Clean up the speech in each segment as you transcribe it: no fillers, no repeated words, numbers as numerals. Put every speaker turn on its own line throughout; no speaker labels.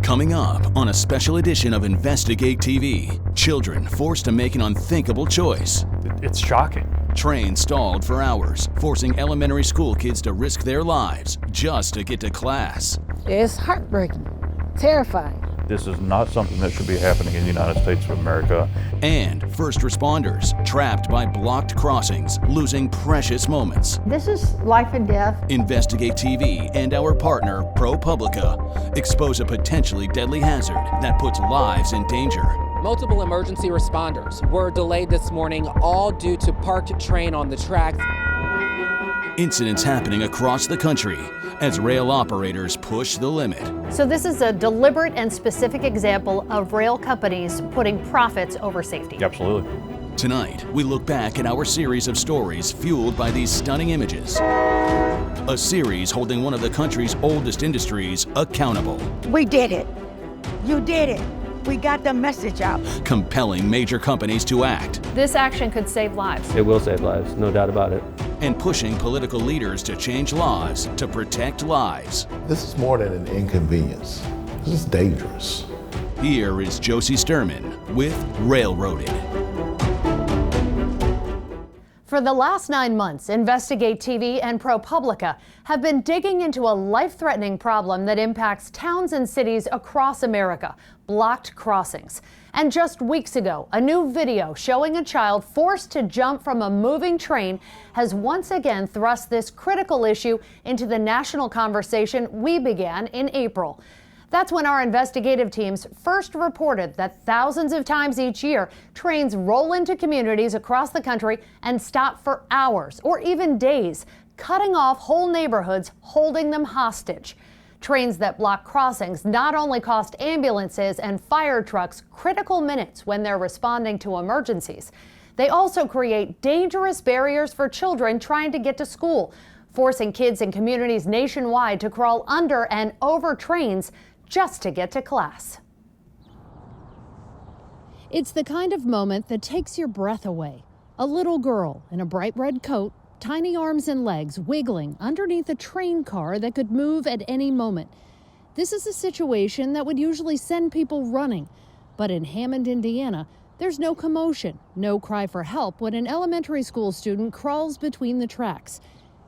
Coming up on a special edition of Investigate TV, children forced to make an unthinkable choice.
It's shocking.
Train stalled for hours, forcing elementary school kids to risk their lives just to get to class.
It's heartbreaking, terrifying.
This is not something that should be happening in the United States of America.
And first responders trapped by blocked crossings, losing precious moments.
This is life and death.
Investigate TV and our partner, ProPublica, expose a potentially deadly hazard that puts lives in danger.
Multiple emergency responders were delayed this morning, all due to parked train on the tracks.
Incidents happening across the country as rail operators push the limit.
So this is a deliberate and specific example of rail companies putting profits over safety.
Absolutely.
Tonight, we look back at our series of stories fueled by these stunning images. A series holding one of the country's oldest industries accountable.
We did it. You did it. We got the message out.
Compelling major companies to act.
This action could save lives.
It will save lives, no doubt about it.
And pushing political leaders to change laws to protect lives.
This is more than an inconvenience. This is dangerous.
Here is Josie Sturman with Railroaded.
For the last 9 months, Investigate TV and ProPublica have been digging into a life-threatening problem that impacts towns and cities across America, blocked crossings. And just weeks ago, a new video showing a child forced to jump from a moving train has once again thrust this critical issue into the national conversation we began in April. That's when our investigative teams first reported that thousands of times each year, trains roll into communities across the country and stop for hours or even days, cutting off whole neighborhoods, holding them hostage. Trains that block crossings not only cost ambulances and fire trucks critical minutes when they're responding to emergencies, they also create dangerous barriers for children trying to get to school, forcing kids in communities nationwide to crawl under and over trains just to get to class. It's the kind of moment that takes your breath away. A little girl in a bright red coat, tiny arms and legs wiggling underneath a train car that could move at any moment. This is a situation that would usually send people running. But in Hammond, Indiana, there's no commotion, no cry for help when an elementary school student crawls between the tracks.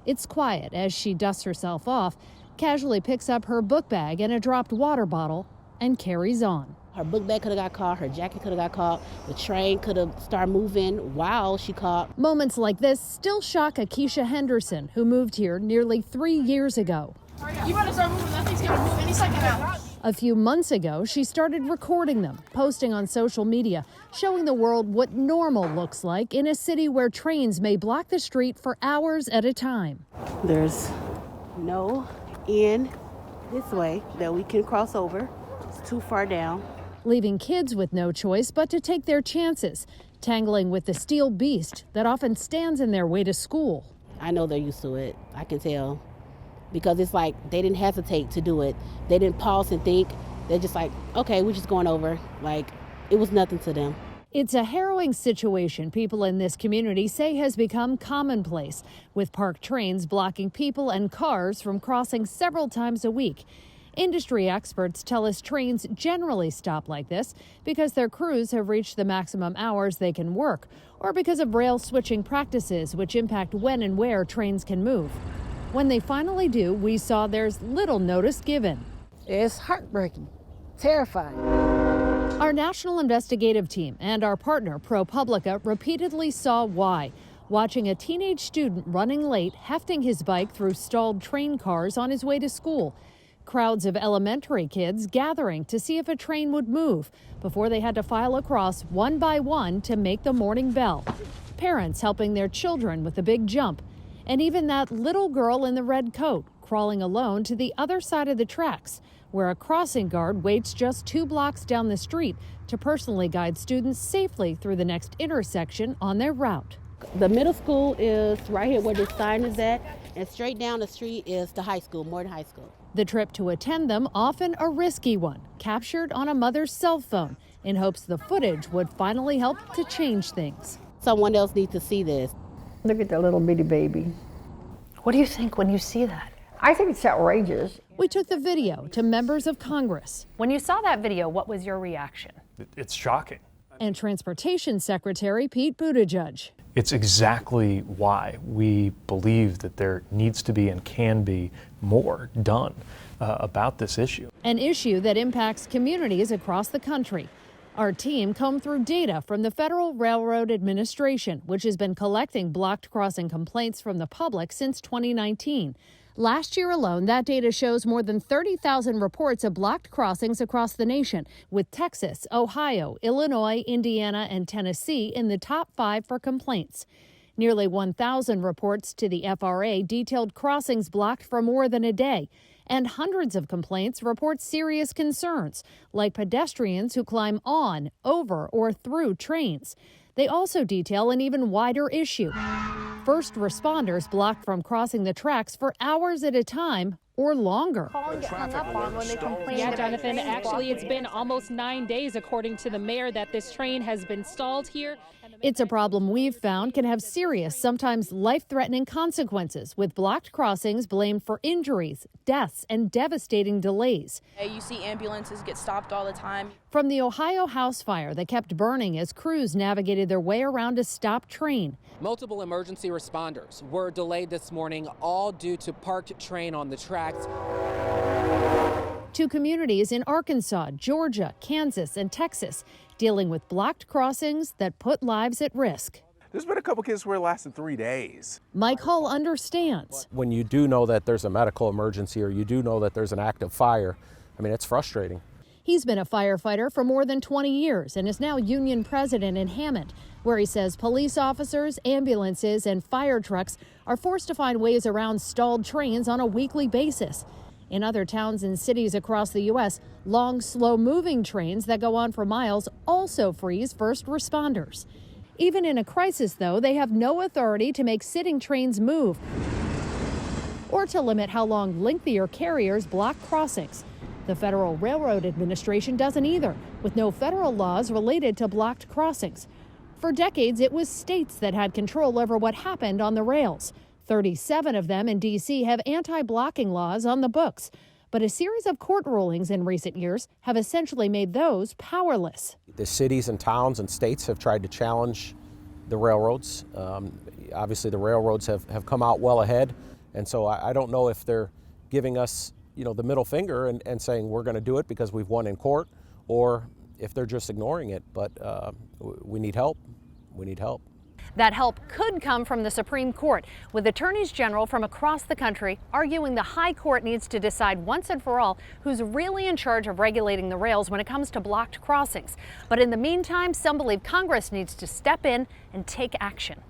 It's quiet as she dusts herself off, casually picks up her book bag and a dropped water bottle, and carries on.
Her book bag could have got caught, her jacket could have got caught, the train could have started moving while she caught.
Moments like this still shock Akeisha Henderson, who moved here nearly 3 years ago.
You better start moving, that thing's gonna move any second now.
A few months ago, she started recording them, posting on social media, showing the world what normal looks like in a city where trains may block the street for hours at a time.
There's no end this way that we can cross over. It's too far down.
Leaving kids with no choice but to take their chances, tangling with the steel beast that often stands in their way to school.
I know they're used to it, I can tell. Because it's like they didn't hesitate to do it. They didn't pause and think. They're just like, okay, we're just going over. Like, it was nothing to them.
It's a harrowing situation people in this community say has become commonplace, with parked trains blocking people and cars from crossing several times a week. Industry experts tell us trains generally stop like this because their crews have reached the maximum hours they can work, or because of rail switching practices which impact when and where trains can move. When they finally do, we saw there's little notice given.
It's heartbreaking, terrifying.
Our national investigative team and our partner, ProPublica, repeatedly saw why, watching a teenage student running late, hefting his bike through stalled train cars on his way to school. Crowds of elementary kids gathering to see if a train would move before they had to file across one by one to make the morning bell. Parents helping their children with the big jump. And even that little girl in the red coat crawling alone to the other side of the tracks, where a crossing guard waits just 2 blocks down the street to personally guide students safely through the next intersection on their route.
The middle school is right here where the sign is at, and straight down the street is the high school, Morton High School.
The trip to attend them, often a risky one, captured on a mother's cell phone in hopes the footage would finally help to change things.
Someone else needs to see this.
Look at that little bitty baby.
What do you think when you see that?
I think it's outrageous.
We took the video to members of Congress. When you saw that video, what was your reaction?
It's shocking.
And Transportation Secretary Pete Buttigieg.
It's exactly why we believe that there needs to be and can be more done about this issue.
An issue that impacts communities across the country. Our team combed through data from the Federal Railroad Administration, which has been collecting blocked crossing complaints from the public since 2019. Last year alone, that data shows more than 30,000 reports of blocked crossings across the nation, with Texas, Ohio, Illinois, Indiana, and Tennessee in the top 5 for complaints. Nearly 1,000 reports to the FRA detailed crossings blocked for more than a day, and hundreds of complaints report serious concerns, like pedestrians who climb on, over, or through trains. They also detail an even wider issue. First responders blocked from crossing the tracks for hours at a time or longer.
Yeah, Jonathan, actually it's been almost 9 days, according to the mayor, that this train has been stalled here.
It's a problem we've found can have serious, sometimes life-threatening consequences, with blocked crossings blamed for injuries, deaths, and devastating delays.
You see ambulances get stopped all the time.
From the Ohio house fire that kept burning as crews navigated their way around a stopped train.
Multiple emergency responders were delayed this morning, all due to parked train on the tracks.
To communities in Arkansas, Georgia, Kansas, and Texas dealing with blocked crossings that put lives at risk.
There's been a couple kids where it lasted 3 days.
Mike Hull understands.
When you do know that there's a medical emergency or you do know that there's an active fire, I mean, it's frustrating.
He's been a firefighter for more than 20 years and is now union president in Hammond, where he says police officers, ambulances, and fire trucks are forced to find ways around stalled trains on a weekly basis. In other towns and cities across the U.S., long, slow-moving trains that go on for miles also freeze first responders. Even in a crisis, though, they have no authority to make sitting trains move or to limit how long lengthier carriers block crossings. The Federal Railroad Administration doesn't either, with no federal laws related to blocked crossings. For decades, it was states that had control over what happened on the rails. 37 of them in D.C. have anti-blocking laws on the books. But a series of court rulings in recent years have essentially made those powerless.
The cities and towns and states have tried to challenge the railroads. Obviously, the railroads have come out well ahead. And so I don't know if they're giving us, the middle finger and saying we're going to do it because we've won in court, or if they're just ignoring it. But we need help. We need help.
That help could come from the Supreme Court, with attorneys general from across the country arguing the high court needs to decide once and for all who's really in charge of regulating the rails when it comes to blocked crossings. But in the meantime, some believe Congress needs to step in and take action.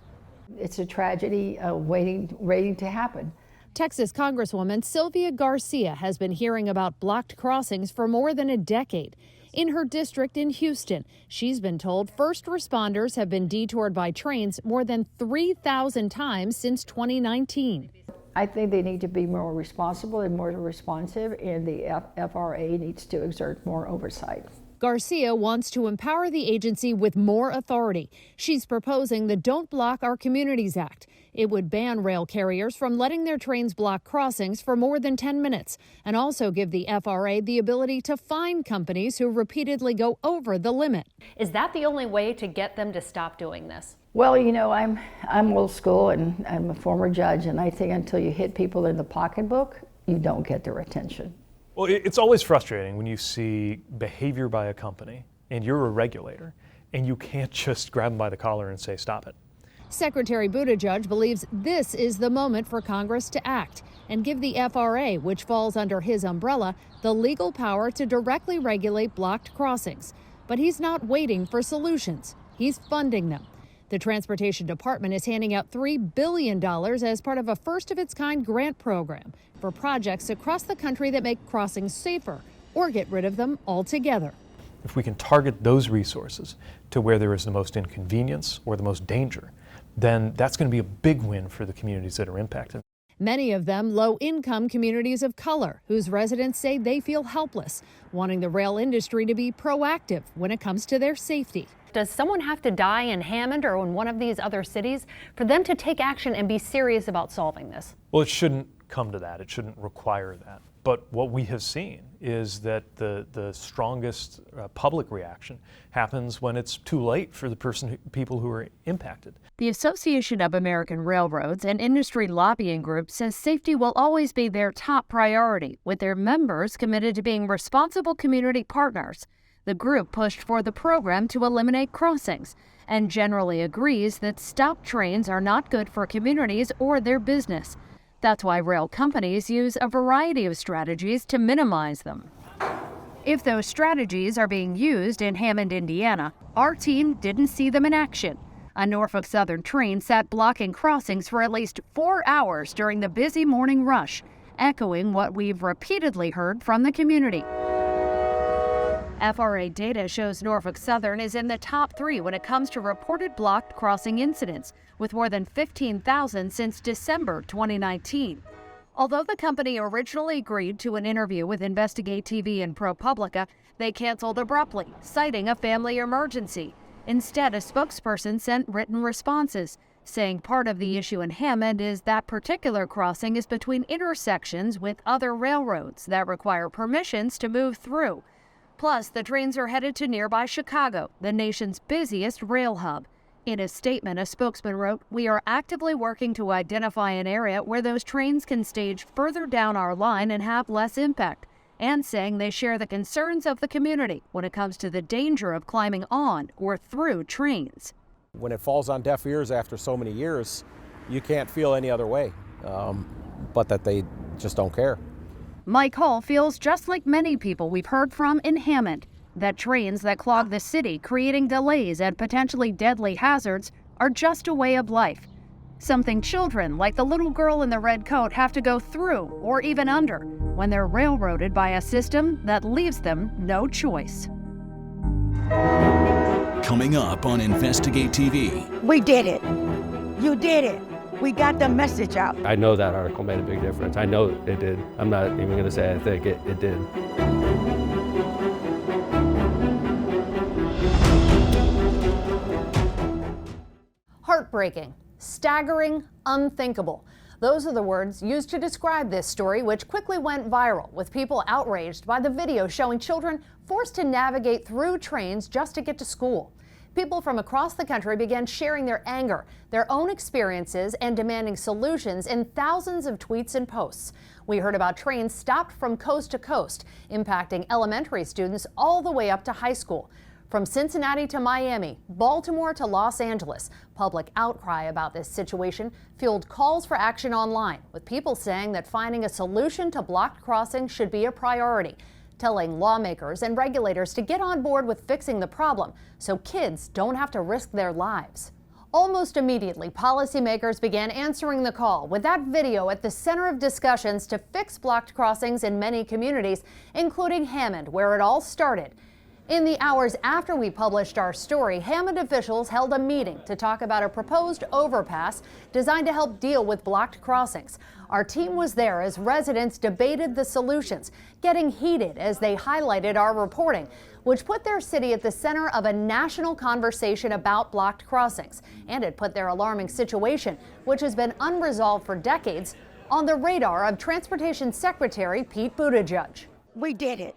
It's a tragedy waiting to happen.
Texas Congresswoman Sylvia Garcia has been hearing about blocked crossings for more than a decade. In her district in Houston, she's been told first responders have been detoured by trains more than 3,000 times since 2019.
I think they need to be more responsible and more responsive, and the FRA needs to exert more oversight.
Garcia wants to empower the agency with more authority. She's proposing the Don't Block Our Communities Act. It would ban rail carriers from letting their trains block crossings for more than 10 minutes and also give the FRA the ability to fine companies who repeatedly go over the limit. Is that the only way to get them to stop doing this?
Well, I'm old school and I'm a former judge, and I think until you hit people in the pocketbook, you don't get their attention.
Well, it's always frustrating when you see behavior by a company and you're a regulator and you can't just grab them by the collar and say, stop it.
Secretary Buttigieg believes this is the moment for Congress to act and give the FRA, which falls under his umbrella, the legal power to directly regulate blocked crossings. But he's not waiting for solutions. He's funding them. The Transportation Department is handing out $3 billion as part of a first-of-its-kind grant program for projects across the country that make crossings safer or get rid of them altogether.
If we can target those resources to where there is the most inconvenience or the most danger, then that's going to be a big win for the communities that are impacted.
Many of them low-income communities of color, whose residents say they feel helpless, wanting the rail industry to be proactive when it comes to their safety. Does someone have to die in Hammond or in one of these other cities for them to take action and be serious about solving this?
Well, it shouldn't come to that. It shouldn't require that. But what we have seen is that the strongest public reaction happens when it's too late for the people who are impacted.
The Association of American Railroads, an industry lobbying group, says safety will always be their top priority, with their members committed to being responsible community partners. The group pushed for the program to eliminate crossings and generally agrees that stopped trains are not good for communities or their business. That's why rail companies use a variety of strategies to minimize them. If those strategies are being used in Hammond, Indiana, our team didn't see them in action. A Norfolk Southern train sat blocking crossings for at least 4 hours during the busy morning rush, echoing what we've repeatedly heard from the community. FRA data shows Norfolk Southern is in the top 3 when it comes to reported blocked crossing incidents, with more than 15,000 since December 2019. Although the company originally agreed to an interview with InvestigateTV and ProPublica, they canceled abruptly, citing a family emergency. Instead, a spokesperson sent written responses, saying part of the issue in Hammond is that particular crossing is between intersections with other railroads that require permissions to move through. Plus, the trains are headed to nearby Chicago, the nation's busiest rail hub. In a statement, a spokesman wrote, "We are actively working to identify an area where those trains can stage further down our line and have less impact," and saying they share the concerns of the community when it comes to the danger of climbing on or through trains.
When it falls on deaf ears after so many years, you can't feel any other way, but that they just don't care.
Mike Hall feels just like many people we've heard from in Hammond, that trains that clog the city, creating delays and potentially deadly hazards, are just a way of life. Something children, like the little girl in the red coat, have to go through or even under when they're railroaded by a system that leaves them no choice.
Coming up on Investigate TV.
We did it. You did it. We got the message out.
I know that article made a big difference. I know it did. I'm not even going to say I think it did.
Heartbreaking, staggering, unthinkable. Those are the words used to describe this story, which quickly went viral, with people outraged by the video showing children forced to navigate through trains just to get to school. People from across the country began sharing their anger, their own experiences, and demanding solutions in thousands of tweets and posts. We heard about trains stopped from coast to coast, impacting elementary students all the way up to high school. From Cincinnati to Miami, Baltimore to Los Angeles, public outcry about this situation fueled calls for action online, with people saying that finding a solution to blocked crossings should be a priority, telling lawmakers and regulators to get on board with fixing the problem so kids don't have to risk their lives. Almost immediately, policymakers began answering the call, with that video at the center of discussions to fix blocked crossings in many communities, including Hammond, where it all started. In the hours after we published our story, Hammond officials held a meeting to talk about a proposed overpass designed to help deal with blocked crossings. Our team was there as residents debated the solutions, getting heated as they highlighted our reporting, which put their city at the center of a national conversation about blocked crossings. And it put their alarming situation, which has been unresolved for decades, on the radar of Transportation Secretary Pete Buttigieg.
We did it.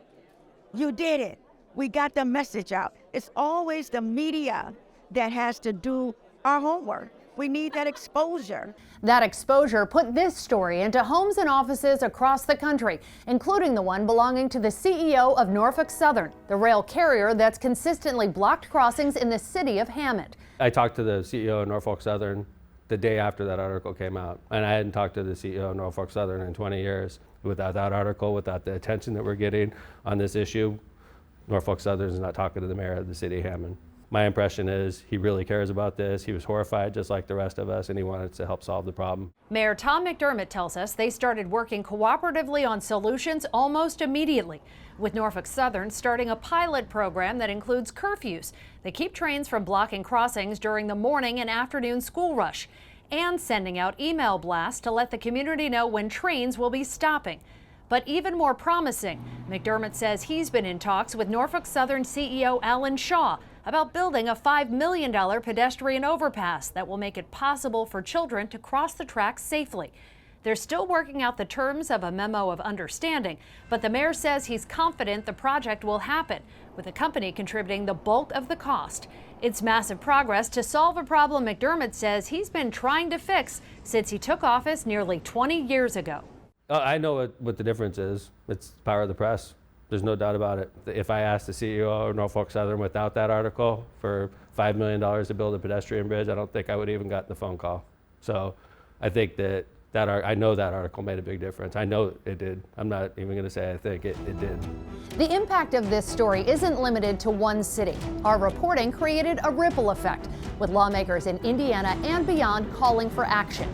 You did it. We got the message out. It's always the media that has to do our homework. We need that exposure.
That exposure put this story into homes and offices across the country, including the one belonging to the CEO of Norfolk Southern, the rail carrier that's consistently blocked crossings in the city of Hammond.
I talked to the CEO of Norfolk Southern the day after that article came out, and I hadn't talked to the CEO of Norfolk Southern in 20 years. Without that article, without the attention that we're getting on this issue, Norfolk Southern is not talking to the mayor of the city of Hammond. My impression is he really cares about this. He was horrified just like the rest of us, and he wanted to help solve the problem.
Mayor Tom McDermott tells us they started working cooperatively on solutions almost immediately, with Norfolk Southern starting a pilot program that includes curfews that keep trains from blocking crossings during the morning and afternoon school rush, and sending out email blasts to let the community know when trains will be stopping. But even more promising, McDermott says he's been in talks with Norfolk Southern CEO Alan Shaw about building a $5 million pedestrian overpass that will make it possible for children to cross the tracks safely.
They're still working out the terms of a memo of understanding, but the mayor says he's confident the project will happen, with the company contributing the bulk of the cost. It's massive progress to solve a problem McDermott says he's been trying to fix since he took office nearly 20 years ago.
I know what the difference is. It's the power of the press. There's no doubt about it. If I asked the CEO of Norfolk Southern without that article for $5 million to build a pedestrian bridge, I don't think I would even gotten the phone call. So I think I know that article made a big difference. I know it did. I'm not even going to say I think it did.
The impact of this story isn't limited to one city. Our reporting created a ripple effect, with lawmakers in Indiana and beyond calling for action.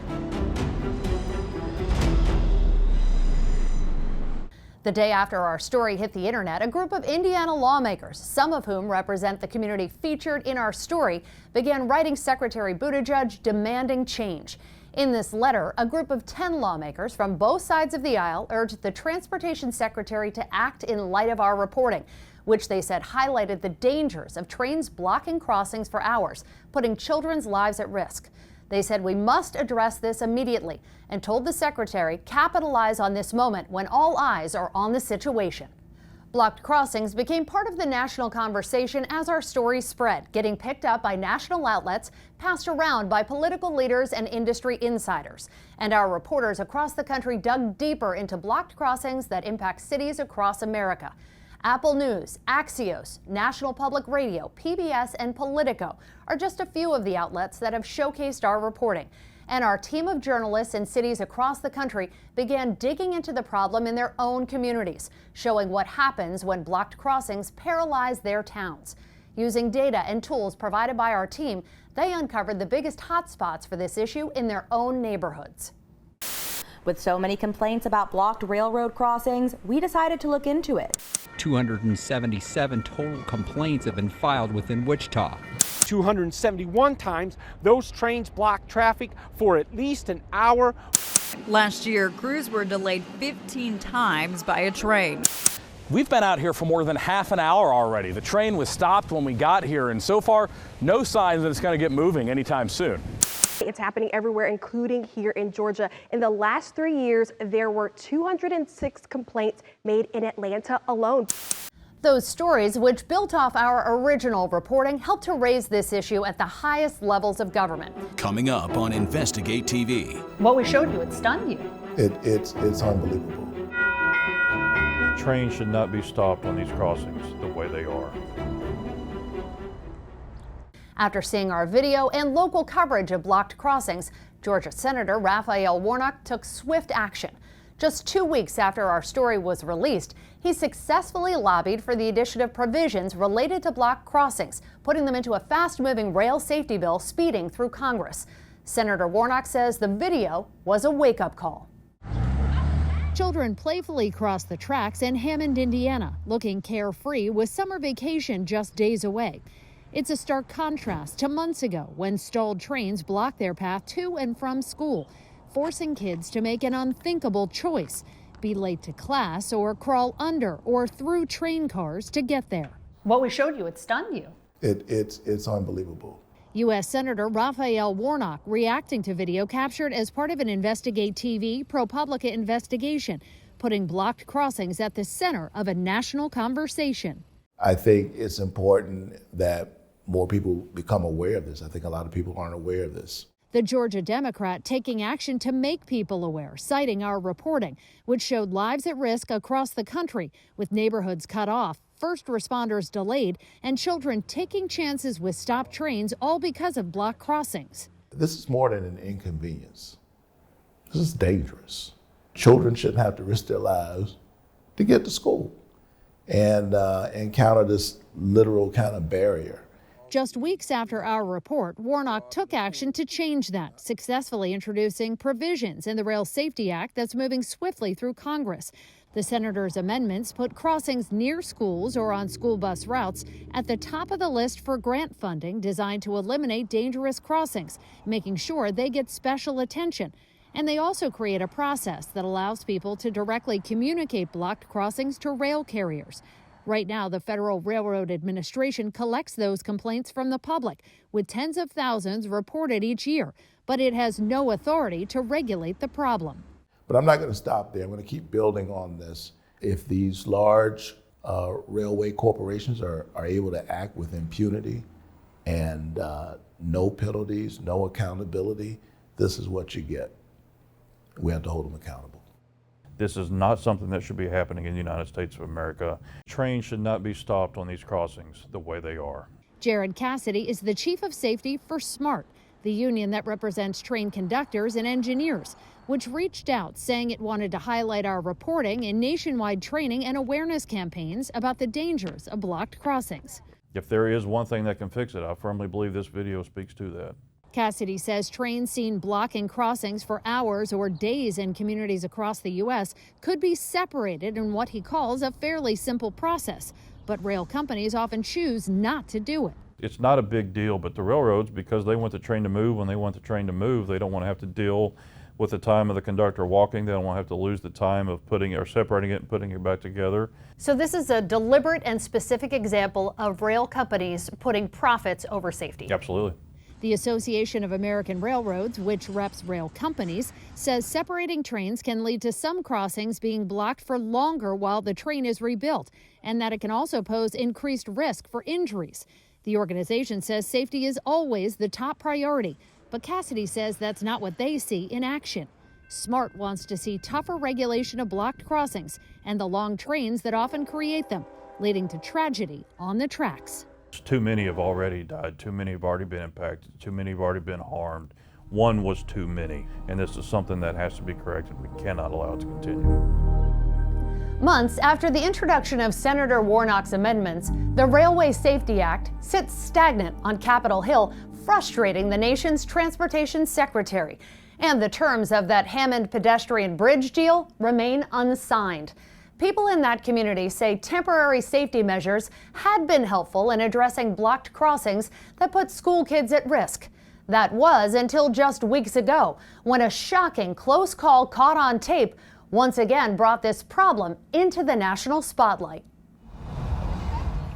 The day after our story hit the internet, a group of Indiana lawmakers, some of whom represent the community featured in our story, began writing Secretary Buttigieg demanding change. In this letter, a group of 10 lawmakers from both sides of the aisle urged the Transportation Secretary to act in light of our reporting, which they said highlighted the dangers of trains blocking crossings for hours, putting children's lives at risk. They said we must address this immediately and told the secretary capitalize on this moment when all eyes are on the situation. Blocked crossings became part of the national conversation as our story spread, getting picked up by national outlets, passed around by political leaders and industry insiders. And our reporters across the country dug deeper into blocked crossings that impact cities across America. Apple News, Axios, National Public Radio, PBS, and Politico are just a few of the outlets that have showcased our reporting. And our team of journalists in cities across the country began digging into the problem in their own communities, showing what happens when blocked crossings paralyze their towns. Using data and tools provided by our team, they uncovered the biggest hotspots for this issue in their own neighborhoods.
With so many complaints about blocked railroad crossings, we decided to look into it.
277 total complaints have been filed within Wichita.
271 times, those trains blocked traffic for at least an hour.
Last year, crews were delayed 15 times by a train.
We've been out here for more than half an hour already. The train was stopped when we got here, and so far, no signs that it's going to get moving anytime soon.
It's happening everywhere, including here in Georgia. In the last 3 years, there were 206 complaints made in Atlanta alone.
Those stories, which built off our original reporting, helped to raise this issue at the highest levels of government.
Coming up on InvestigateTV.
What we showed you, it stunned you.
It's unbelievable.
Trains should not be stopped on these crossings the way they are.
After seeing our video and local coverage of blocked crossings, Georgia Senator Raphael Warnock took swift action. Just 2 weeks after our story was released, he successfully lobbied for the addition of provisions related to blocked crossings, putting them into a fast-moving rail safety bill speeding through Congress. Senator Warnock says the video was a wake-up call. Children playfully crossed the tracks in Hammond, Indiana, looking carefree with summer vacation just days away. It's a stark contrast to months ago when stalled trains blocked their path to and from school, forcing kids to make an unthinkable choice, be late to class or crawl under or through train cars to get there. What we showed you, it stunned you.
It's unbelievable.
U.S. Senator Raphael Warnock reacting to video captured as part of an InvestigateTV ProPublica investigation, putting blocked crossings at the center of a national conversation.
I think it's important that more people become aware of this. I think a lot of people aren't aware of this.
The Georgia Democrat taking action to make people aware, citing our reporting, which showed lives at risk across the country, with neighborhoods cut off, first responders delayed, and children taking chances with stopped trains, all because of blocked crossings.
This is more than an inconvenience. This is dangerous. Children shouldn't have to risk their lives to get to school and encounter this literal kind of barrier.
Just weeks after our report, Warnock took action to change that, successfully introducing provisions in the Rail Safety Act that's moving swiftly through Congress. The senator's amendments put crossings near schools or on school bus routes at the top of the list for grant funding designed to eliminate dangerous crossings, making sure they get special attention. And they also create a process that allows people to directly communicate blocked crossings to rail carriers. Right now, the Federal Railroad Administration collects those complaints from the public, with tens of thousands reported each year, but it has no authority to regulate the problem.
But I'm not going to stop there. I'm going to keep building on this. If these large railway corporations are able to act with impunity and no penalties, no accountability, this is what you get. We have to hold them accountable.
This is not something that should be happening in the United States of America. Trains should not be stopped on these crossings the way they are.
Jared Cassidy is the chief of safety for SMART, the union that represents train conductors and engineers, which reached out saying it wanted to highlight our reporting in nationwide training and awareness campaigns about the dangers of blocked crossings.
If there is one thing that can fix it, I firmly believe this video speaks to that.
Cassidy says trains seen blocking crossings for hours or days in communities across the U.S. could be separated in what he calls a fairly simple process, but rail companies often choose not to do it.
It's not a big deal, but the railroads, because they want the train to move when they want the train to move, they don't want to have to deal with the time of the conductor walking. They don't want to have to lose the time of putting or separating it and putting it back together.
So this is a deliberate and specific example of rail companies putting profits over safety.
Absolutely.
The Association of American Railroads, which reps rail companies, says separating trains can lead to some crossings being blocked for longer while the train is rebuilt, and that it can also pose increased risk for injuries. The organization says safety is always the top priority, but Cassidy says that's not what they see in action. SMART wants to see tougher regulation of blocked crossings and the long trains that often create them, leading to tragedy on the tracks.
Too many have already died, too many have already been impacted, too many have already been harmed. One was too many, and this is something that has to be corrected. We cannot allow it to continue.
Months after the introduction of Senator Warnock's amendments, the Railway Safety Act sits stagnant on Capitol Hill, frustrating the nation's transportation secretary. And the terms of that Hammond pedestrian bridge deal remain unsigned. People in that community say temporary safety measures had been helpful in addressing blocked crossings that put school kids at risk. That was until just weeks ago, when a shocking close call caught on tape once again brought this problem into the national spotlight.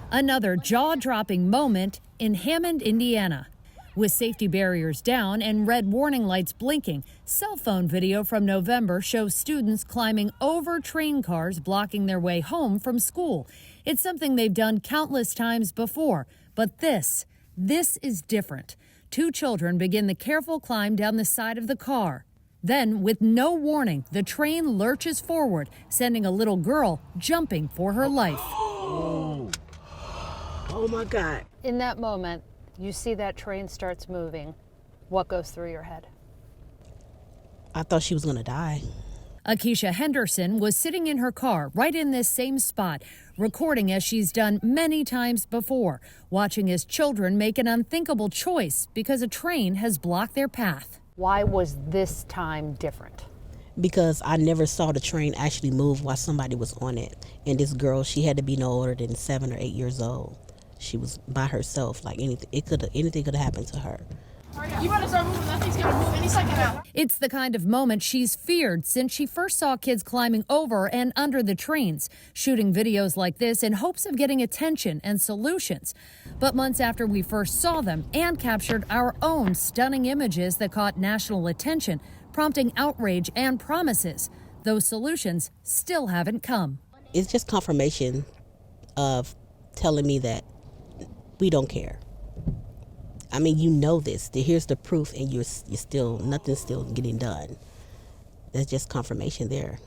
Another jaw-dropping moment in Hammond, Indiana. With safety barriers down and red warning lights blinking, cell phone video from November shows students climbing over train cars blocking their way home from school. It's something they've done countless times before, but this is different. Two children begin the careful climb down the side of the car. Then, with no warning, the train lurches forward, sending a little girl jumping for her life.
Oh my God.
In that moment, you see that train starts moving. What goes through your head?
I thought she was gonna die.
Akeisha Henderson was sitting in her car right in this same spot, recording as she's done many times before, watching as children make an unthinkable choice because a train has blocked their path. Why was this time different?
Because I never saw the train actually move while somebody was on it. And this girl, she had to be no older than 7 or 8 years old. She was by herself, like anything could have happened to her.
You better start moving, that thing's gonna move any second now.
It's the kind of moment she's feared since she first saw kids climbing over and under the trains, shooting videos like this in hopes of getting attention and solutions. But months after we first saw them and captured our own stunning images that caught national attention, prompting outrage and promises, those solutions still haven't come.
It's just confirmation of telling me that we don't care. I mean, you know this. Here's the proof, and nothing's still getting done. That's just confirmation there.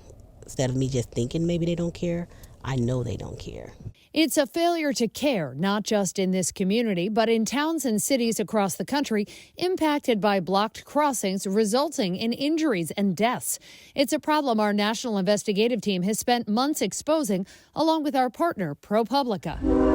Instead of me just thinking maybe they don't care, I know they don't care.
It's a failure to care, not just in this community, but in towns and cities across the country impacted by blocked crossings, resulting in injuries and deaths. It's a problem our national investigative team has spent months exposing, along with our partner, ProPublica.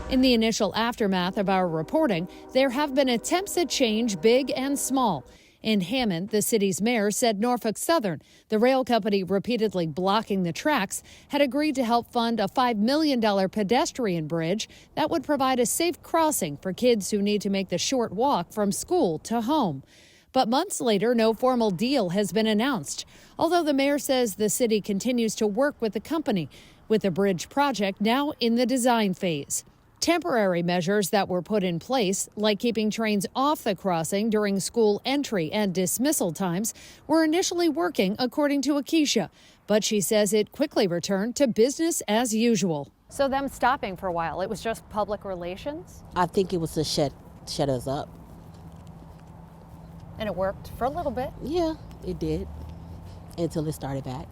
In the initial aftermath of our reporting, there have been attempts at change, big and small. In Hammond, the city's mayor said Norfolk Southern, the rail company repeatedly blocking the tracks, had agreed to help fund a $5 million pedestrian bridge that would provide a safe crossing for kids who need to make the short walk from school to home. But months later, no formal deal has been announced, although the mayor says the city continues to work with the company, with the bridge project now in the design phase. Temporary measures that were put in place, like keeping trains off the crossing during school entry and dismissal times, were initially working, according to Akeisha. But she says it quickly returned to business as usual. So them stopping for a while, it was just public relations?
I think it was to shut us up.
And it worked for a little bit?
Yeah, it did, until it started back.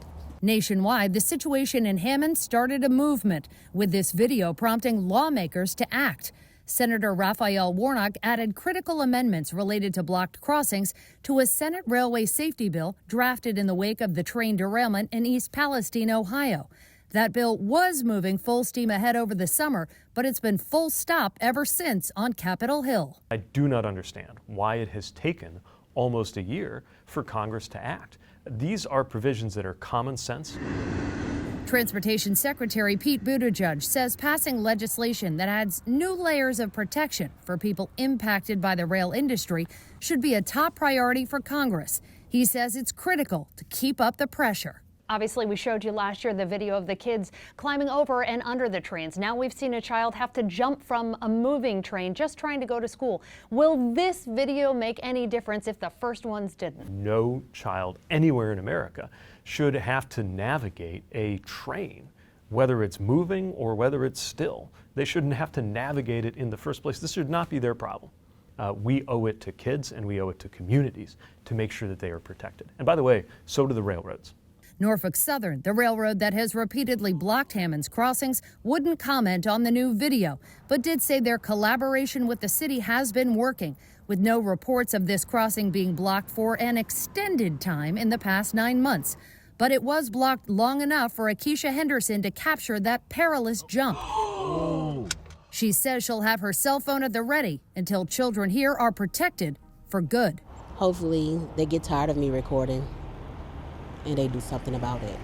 Nationwide, the situation in Hammond started a movement, with this video prompting lawmakers to act. Senator Raphael Warnock added critical amendments related to blocked crossings to a Senate railway safety bill drafted in the wake of the train derailment in East Palestine, Ohio. That bill was moving full steam ahead over the summer, but it's been full stop ever since on Capitol Hill.
I do not understand why it has taken almost a year for Congress to act. These are provisions that are common sense.
Transportation Secretary Pete Buttigieg says passing legislation that adds new layers of protection for people impacted by the rail industry should be a top priority for Congress. He says it's critical to keep up the pressure. Obviously, we showed you last year the video of the kids climbing over and under the trains. Now we've seen a child have to jump from a moving train just trying to go to school. Will this video make any difference if the first ones didn't?
No child anywhere in America should have to navigate a train, whether it's moving or whether it's still. They shouldn't have to navigate it in the first place. This should not be their problem. We owe it to kids and we owe it to communities to make sure that they are protected. And by the way, so do the railroads.
Norfolk Southern, the railroad that has repeatedly blocked Hammond's crossings, wouldn't comment on the new video, but did say their collaboration with the city has been working, with no reports of this crossing being blocked for an extended time in the past 9 months. But it was blocked long enough for Akeisha Henderson to capture that perilous jump. She says she'll have her cell phone at the ready until children here are protected for good.
Hopefully they get tired of me recording and they do something about it.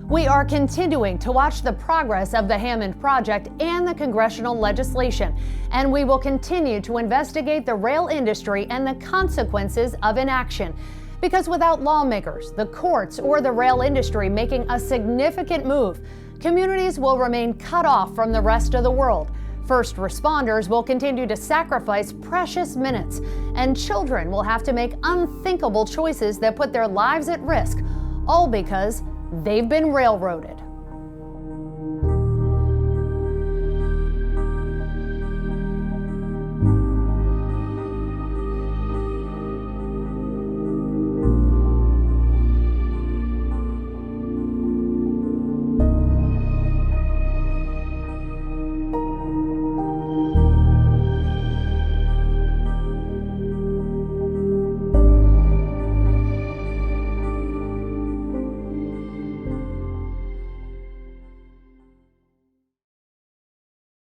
We are continuing to watch the progress of the Hammond project and the congressional legislation, and we will continue to investigate the rail industry and the consequences of inaction. Because without lawmakers, the courts, or the rail industry making a significant move, communities will remain cut off from the rest of the world. First responders will continue to sacrifice precious minutes, and children will have to make unthinkable choices that put their lives at risk, all because they've been railroaded.